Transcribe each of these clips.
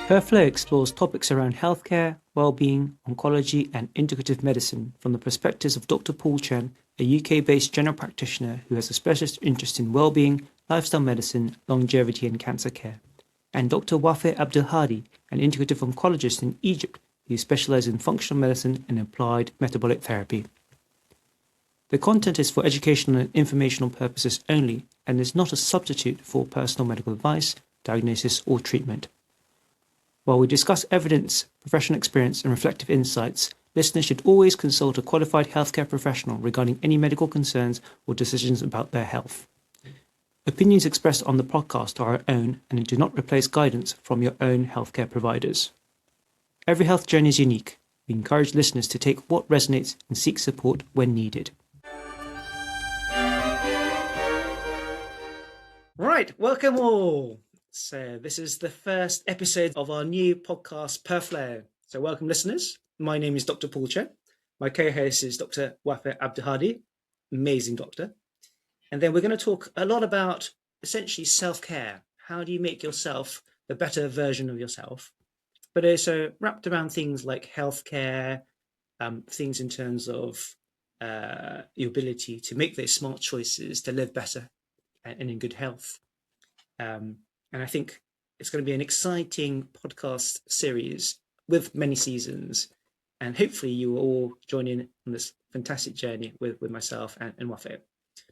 PerFlow explores topics around healthcare, well-being, oncology, and integrative medicine from the perspectives of Dr. Paul Chen, a UK-based general practitioner who has a specialist interest in well-being, lifestyle medicine, longevity, and cancer care, and Dr. Wafaa Abdel-Hadi, an integrative oncologist in Egypt who specializes in functional medicine and applied metabolic therapy. The content is for educational and informational purposes only and is not a substitute for personal medical advice, diagnosis, or treatment. While we discuss evidence, professional experience, and reflective insights, listeners should always consult a qualified healthcare professional regarding any medical concerns or decisions about their health. Opinions expressed on the podcast are our own and do not replace guidance from your own healthcare providers. Every health journey is unique. We encourage listeners to take what resonates and seek support when needed. Right, welcome all. So this is the first episode of our new podcast, PerFlow. So welcome listeners. My name is Dr. Paul Chen. My co-host is Dr. Wafaa Abdel-Hadi, amazing doctor. And then we're going to talk a lot about essentially self-care. How do you make yourself the better version of yourself? But also wrapped around things like healthcare, things in terms of your ability to make those smart choices, to live better and in good health. And I think it's going to be an exciting podcast series with many seasons. And hopefully you will all join in on this fantastic journey with myself and Wafaa.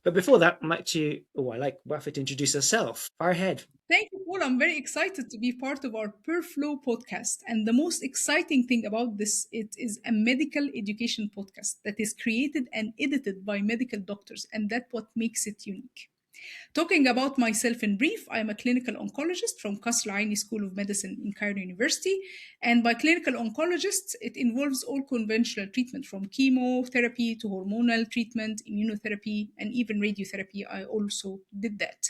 But before that, I'd like Wafaa to introduce herself. Fire ahead. Thank you, Paul. I'm very excited to be part of our PerFlow podcast. And the most exciting thing about this, it is a medical education podcast that is created and edited by medical doctors. And that's what makes it unique. Talking about myself in brief, I'm a clinical oncologist from Qasr Aini School of Medicine in Cairo University. And by clinical oncologist, it involves all conventional treatment from chemotherapy to hormonal treatment, immunotherapy, and even radiotherapy. I also did that.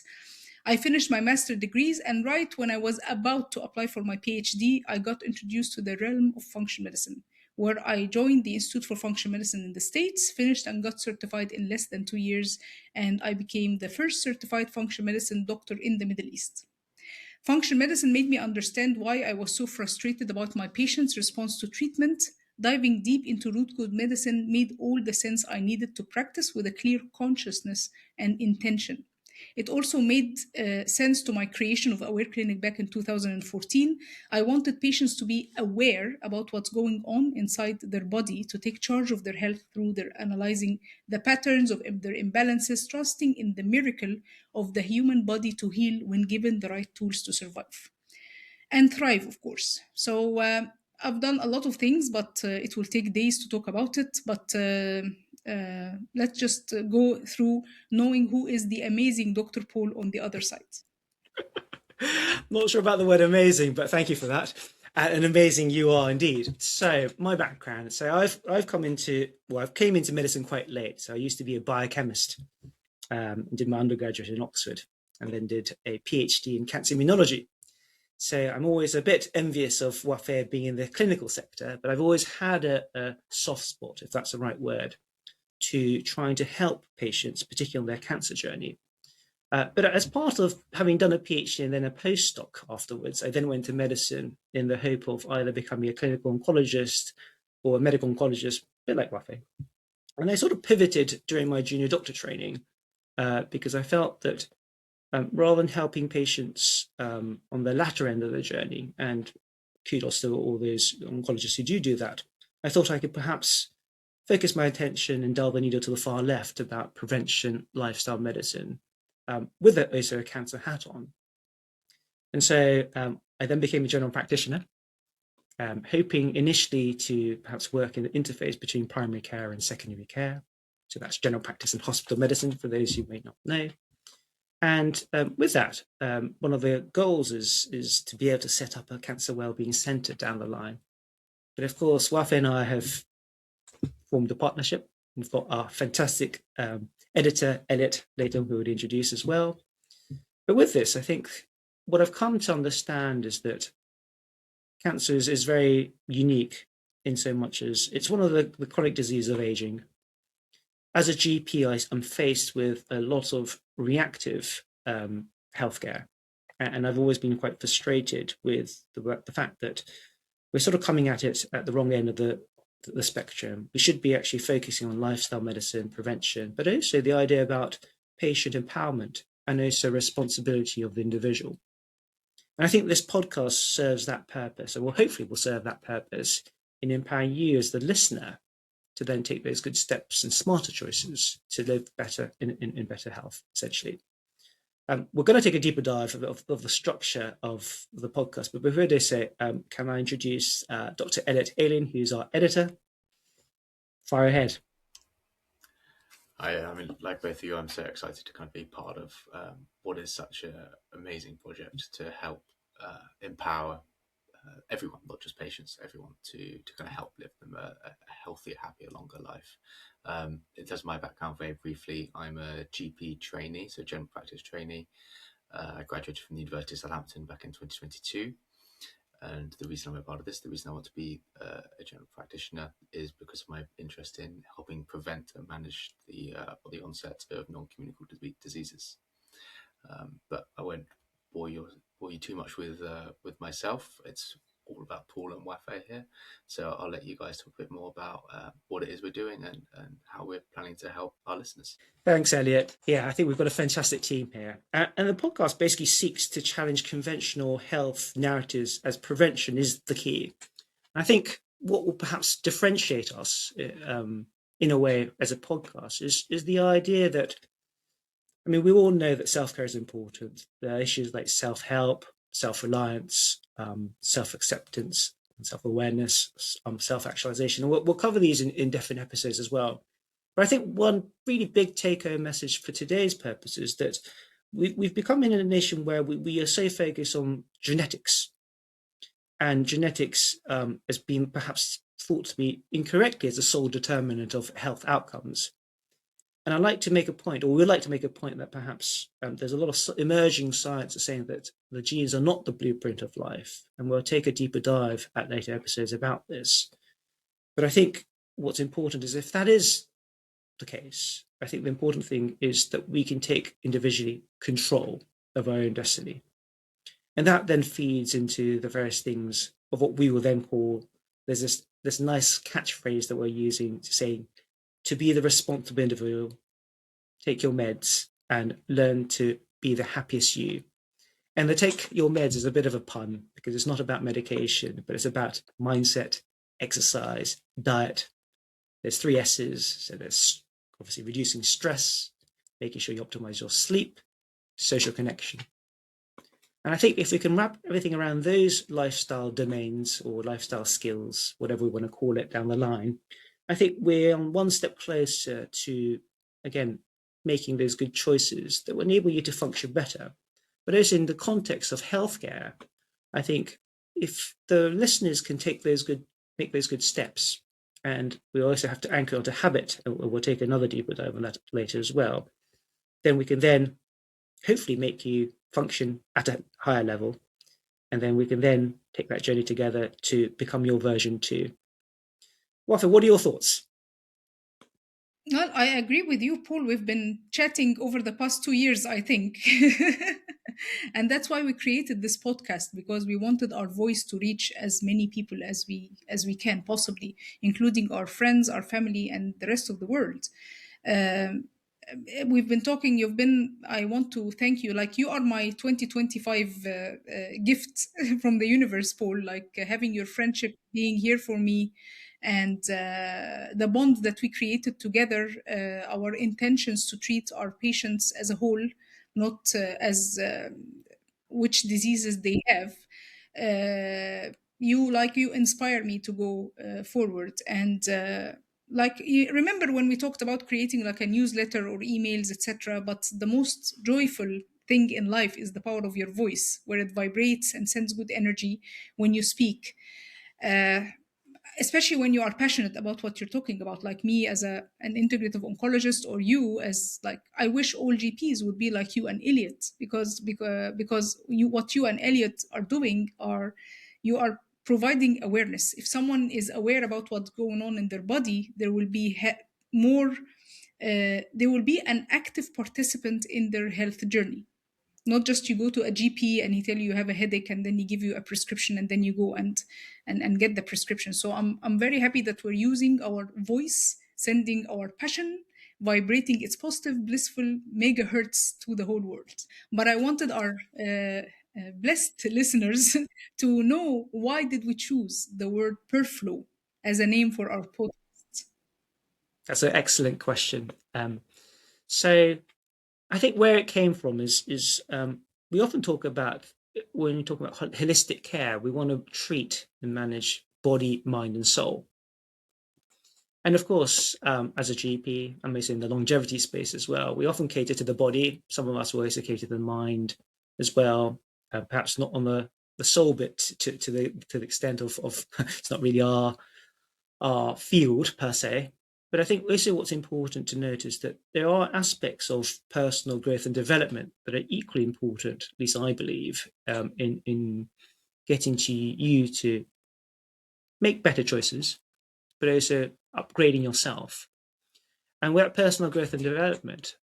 I finished my master's degrees, and right when I was about to apply for my PhD, I got introduced to the realm of functional medicine, where I joined the Institute for Functional Medicine in the States, finished and got certified in less than 2 years, and I became the first certified functional medicine doctor in the Middle East. Functional medicine made me understand why I was so frustrated about my patients' response to treatment. Diving deep into root cause medicine made all the sense I needed to practice with a clear consciousness and intention. It also made sense to my creation of Aware Clinic back in 2014. I wanted patients to be aware about what's going on inside their body, to take charge of their health through their analyzing the patterns of their imbalances, trusting in the miracle of the human body to heal when given the right tools to survive and thrive, of course. So I've done a lot of things, but it will take days to talk about it. But let's just go through knowing who is the amazing Dr. Paul on the other side. Not sure about the word amazing, but thank you for that. And amazing you are indeed. So my background. So I've came into medicine quite late. So I used to be a biochemist. Did my undergraduate in Oxford, and then did a PhD in cancer immunology. So I'm always a bit envious of Wafaa being in the clinical sector, but I've always had a soft spot, if that's the right word, to trying to help patients, particularly on their cancer journey. But as part of having done a PhD and then a postdoc afterwards, I then went to medicine in the hope of either becoming a clinical oncologist or a medical oncologist, a bit like Wafaa. And I sort of pivoted during my junior doctor training because I felt that rather than helping patients on the latter end of the journey, and kudos to all those oncologists who do that, I thought I could perhaps focus my attention and delve the needle to the far left about prevention, lifestyle medicine, with also a cancer hat on. And so I then became a general practitioner, hoping initially to perhaps work in the interface between primary care and secondary care. So that's general practice and hospital medicine, for those who may not know. And with that, one of the goals is to be able to set up a cancer wellbeing centre down the line. But of course, Wafaa and I have formed a partnership. We've got our fantastic editor, Elliot, later, who would introduce as well. But with this, I think what I've come to understand is that cancer is very unique in so much as it's one of the chronic diseases of aging. as a GP, I'm faced with a lot of reactive healthcare, and I've always been quite frustrated with the fact that we're sort of coming at it at the wrong end of the spectrum. We should be actually focusing on lifestyle medicine, prevention, but also the idea about patient empowerment and also responsibility of the individual. And I think this podcast serves that purpose, or hopefully will serve that purpose in empowering you as the listener to then take those good steps and smarter choices to live better in better health, essentially. We're going to take a deeper dive of the structure of the podcast, but before I do so, can I introduce Dr. Elliot Alien, who's our editor? Fire ahead. I mean, like both of you, I'm so excited to kind of be part of what is such an amazing project to help empower everyone, not just patients, everyone to kind of help live them a healthier, happier, longer life. In terms of my background, very briefly, I'm a GP trainee, so general practice trainee. I graduated from the University of Southampton back in 2022. And the reason I'm a part of this, the reason I want to be a general practitioner is because of my interest in helping prevent and manage the onset of non-communicable diseases. But I won't bore you too much with myself. It's all about Paul and Wafaa here. So I'll let you guys talk a bit more about what it is we're doing and how we're planning to help our listeners. Thanks, Elliot. Yeah, I think we've got a fantastic team here. And the podcast basically seeks to challenge conventional health narratives as prevention is the key. I think what will perhaps differentiate us in a way as a podcast is the idea that, I mean, we all know that self-care is important. There are issues like self-help, self-reliance, self-acceptance, self-awareness, self-actualization. And we'll cover these in different episodes as well. But I think one really big take-home message for today's purpose is that we've become in a nation where we are so focused on genetics. And genetics has been perhaps thought to be incorrectly as the sole determinant of health outcomes. And I'd like to make a point, or we'd like to make a point that perhaps there's a lot of emerging science saying that the genes are not the blueprint of life. And we'll take a deeper dive at later episodes about this. But I think what's important is if that is the case, I think the important thing is that we can take individually control of our own destiny. And that then feeds into the various things of what we will then call, there's this nice catchphrase that we're using to say, to be the responsible individual, take your meds and learn to be the happiest you. And the take your meds is a bit of a pun because it's not about medication, but it's about mindset, exercise, diet. There's 3 S's. So there's obviously reducing stress, making sure you optimize your sleep, social connection. And I think if we can wrap everything around those lifestyle domains or lifestyle skills, whatever we want to call it down the line, I think we're on one step closer to, again, making those good choices that will enable you to function better. But also in the context of healthcare, I think if the listeners can make those good steps, and we also have to anchor onto habit, and we'll take another deeper dive on that later as well, then we can then hopefully make you function at a higher level. And then we can then take that journey together to become your version 2. Wafaa, what are your thoughts? Well, I agree with you, Paul. We've been chatting over the past 2 years, I think. And that's why we created this podcast, because we wanted our voice to reach as many people as we can possibly, including our friends, our family, and the rest of the world. We've been talking, I want to thank you, like you are my 2025 gift from the universe, Paul, like having your friendship, being here for me, and the bond that we created together, our intentions to treat our patients as a whole, not as which diseases they have. You inspire me to go forward. And like you remember when we talked about creating like a newsletter or emails, etc., but the most joyful thing in life is the power of your voice, where it vibrates and sends good energy when you speak, especially when you are passionate about what you're talking about, like me as an integrative oncologist, or you as, like, I wish all GPs would be like you and Elliot, because what you and Elliot are doing you are providing awareness. If someone is aware about what's going on in their body, there will be more they will be an active participant in their health journey. Not just you go to a GP and he tell you you have a headache and then he give you a prescription and then you go and get the prescription. So I'm very happy that we're using our voice, sending our passion, vibrating its positive, blissful megahertz to the whole world. But I wanted our blessed listeners to know, why did we choose the word PerFlow as a name for our podcast? That's an excellent question. So I think where it came from is we often talk about, when we talk about holistic care, we want to treat and manage body, mind, and soul. And of course, as a GP, I'm in the longevity space as well, we often cater to the body. Some of us will also cater to the mind as well, perhaps not on the soul bit to the extent of it's not really our field per se. But I think also what's important to note is that there are aspects of personal growth and development that are equally important, at least I believe, in getting to you to make better choices, but also upgrading yourself. And with personal growth and development,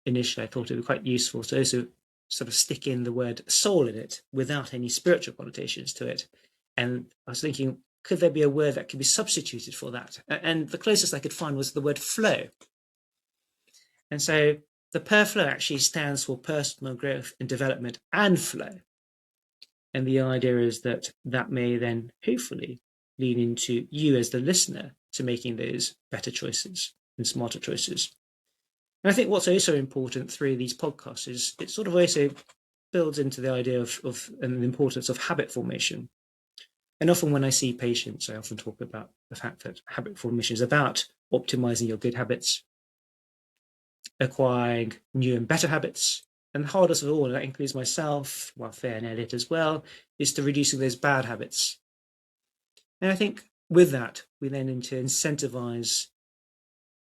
initially I thought it would be quite useful to also sort of stick in the word soul in it without any spiritual connotations to it. And I was thinking, could there be a word that could be substituted for that? And the closest I could find was the word flow. And so the PerFlow actually stands for personal growth and development and flow. And the idea is that that may then hopefully lean into you as the listener to making those better choices and smarter choices. And I think what's also important through these podcasts is it sort of also builds into the idea of and the importance of habit formation. And often when I see patients, I often talk about the fact that habit formation is about optimizing your good habits, acquiring new and better habits, and the hardest of all, and that includes myself, Wafaa and Elliot as well, is to reducing those bad habits. And I think with that, we then need to incentivize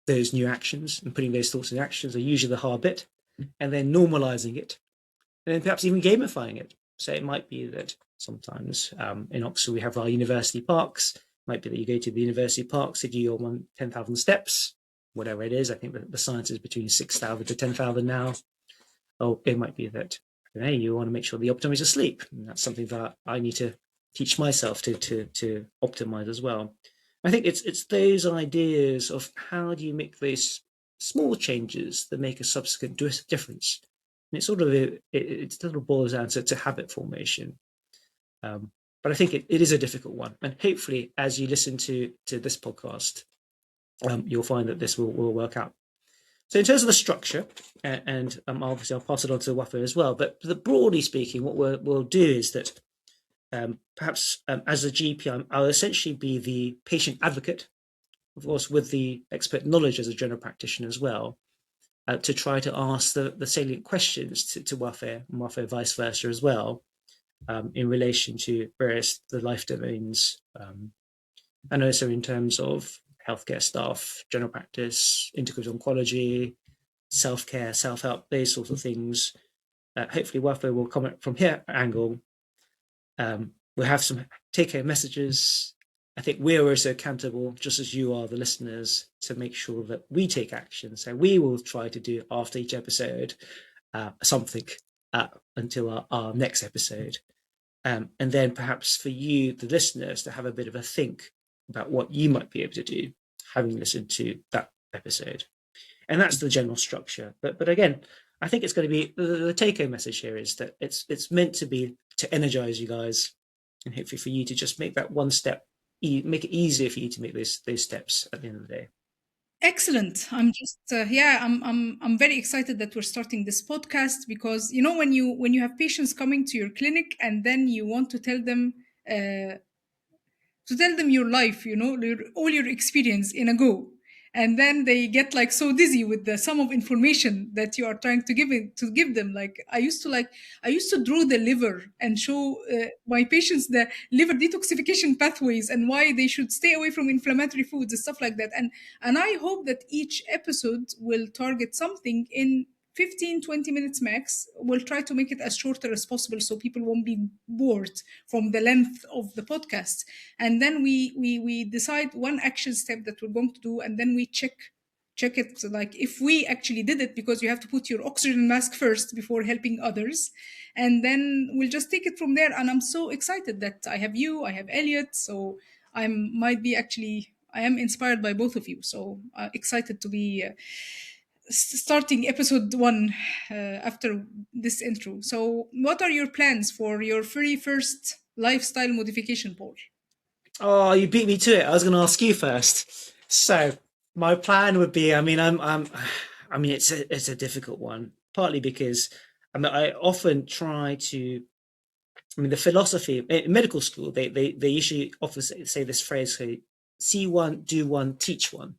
those new actions, and putting those thoughts in actions are usually the hard bit, and then normalizing it, and then perhaps even gamifying it. So it might be that sometimes in Oxford we have our university parks. It might be that you go to the university parks to do your 10,000 steps, whatever it is. I think that the science is between 6,000 to 10,000 now. Or it might be that you want to make sure the optimize your sleep. And that's something that I need to teach myself to optimize as well. I think it's those ideas of how do you make those small changes that make a subsequent difference. And it sort of boils down to habit formation. But I think it is a difficult one. And hopefully, as you listen to this podcast, you'll find that this will work out. So in terms of the structure, and obviously I'll pass it on to Wafaa as well, but broadly speaking, what we'll do is that perhaps as a GP, I'll essentially be the patient advocate, of course, with the expert knowledge as a general practitioner as well, to try to ask the salient questions to Wafaa, and Wafaa vice versa as well, in relation to the life domains, and also in terms of healthcare staff, general practice, integrative oncology, self-care, self-help, those sorts of things. Hopefully Wafaa will comment from her angle. We'll have some take-home messages. I think we're also accountable, just as you are, the listeners, to make sure that we take action. So we will try to do after each episode something until our next episode. And then perhaps for you, the listeners, to have a bit of a think about what you might be able to do, having listened to that episode. And that's the general structure. But again, I think it's going to be the take-home message here is that it's meant to be to energize you guys, and hopefully for you to just make that one step, make it easier for you to make those steps at the end of the day. Excellent. I'm just I'm very excited that we're starting this podcast, because when you have patients coming to your clinic and then you want to tell them your life, all your experience in a go. And then they get like so dizzy with the sum of information that you are trying to give them. I used to draw the liver and show my patients the liver detoxification pathways and why they should stay away from inflammatory foods and stuff like that. And I hope that each episode will target something in 15-20 minutes max. We'll try to make it as shorter as possible so people won't be bored from the length of the podcast. And then we decide one action step that we're going to do, and then we check check it, like if we actually did it, because you have to put your oxygen mask first before helping others, and then we'll just take it from there. And I'm so excited that I have you, I have Elliot, so I am inspired by both of you, so excited to be starting episode 1 after this intro. So what are your plans for your very first lifestyle modification, Paul? Oh, you beat me to it. I was going to ask you first. So my plan would be, I mean, it's a difficult one, partly because I often try to, the philosophy in medical school, they usually often say this phrase, see one, do one, teach one.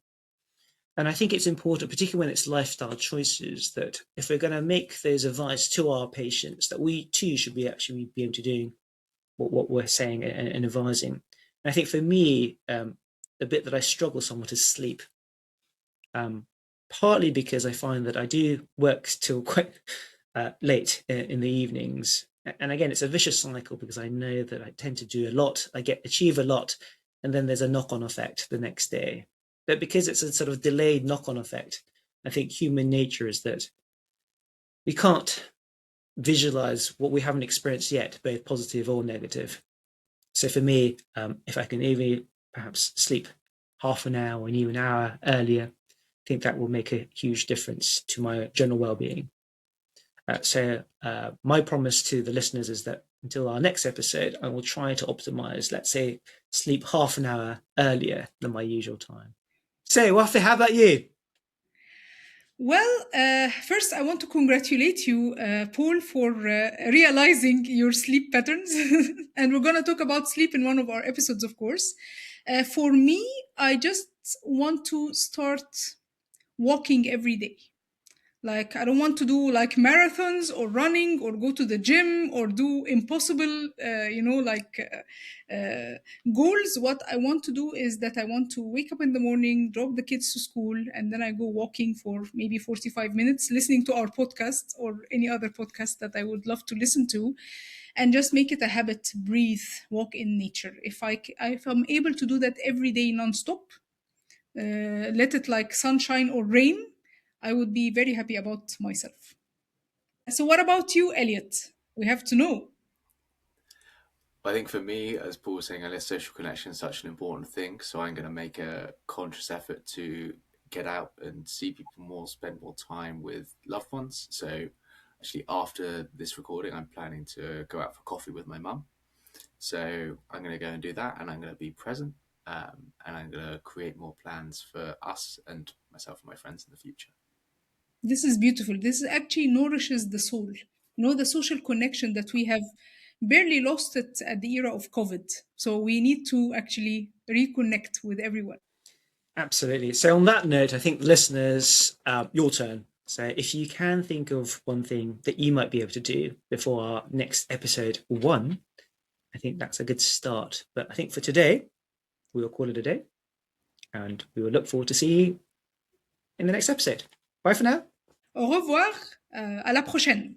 And I think it's important, particularly when it's lifestyle choices, that if we're going to make those advice to our patients, that we too should be actually be able to do what we're saying and advising. And I think for me, the bit that I struggle somewhat is sleep. Partly because I find that I do work till quite late in the evenings. And again, it's a vicious cycle because I know that I tend to do a lot, achieve a lot, and then there's a knock-on effect the next day. But because it's a sort of delayed knock-on effect, I think human nature is that we can't visualize what we haven't experienced yet, both positive or negative. So for me, if I can even perhaps sleep half an hour or even an hour earlier, I think that will make a huge difference to my general well-being. So my promise to the listeners is that until our next episode, I will try to optimize, let's say, sleep half an hour earlier than my usual time. So, Wafaa, how about you? Well, first, I want to congratulate you, Paul, for realizing your sleep patterns. And we're going to talk about sleep in one of our episodes, of course. For me, I just want to start walking every day. Like, I don't want to do like marathons or running or go to the gym or do impossible, goals. What I want to do is that I want to wake up in the morning, drop the kids to school, and then I go walking for maybe 45 minutes, listening to our podcast or any other podcast that I would love to listen to, and just make it a habit. Breathe, walk in nature. If I'm able to do that every day nonstop, let it like sunshine or rain, I would be very happy about myself. So, what about you, Elliot? We have to know. I think for me, as Paul was saying, social connection is such an important thing. So I'm going to make a conscious effort to get out and see people more, spend more time with loved ones. So actually, after this recording, I'm planning to go out for coffee with my mum. So I'm going to go and do that, and I'm going to be present, and I'm going to create more plans for us and myself and my friends in the future. This is beautiful. This actually nourishes the soul. You know, the social connection that we have barely lost it at the era of COVID. So we need to actually reconnect with everyone. Absolutely. So on that note, I think listeners, your turn. So if you can think of one thing that you might be able to do before our next episode 1, I think that's a good start. But I think for today, we will call it a day, and we will look forward to seeing you in the next episode. Bye for now. Au revoir. À la prochaine.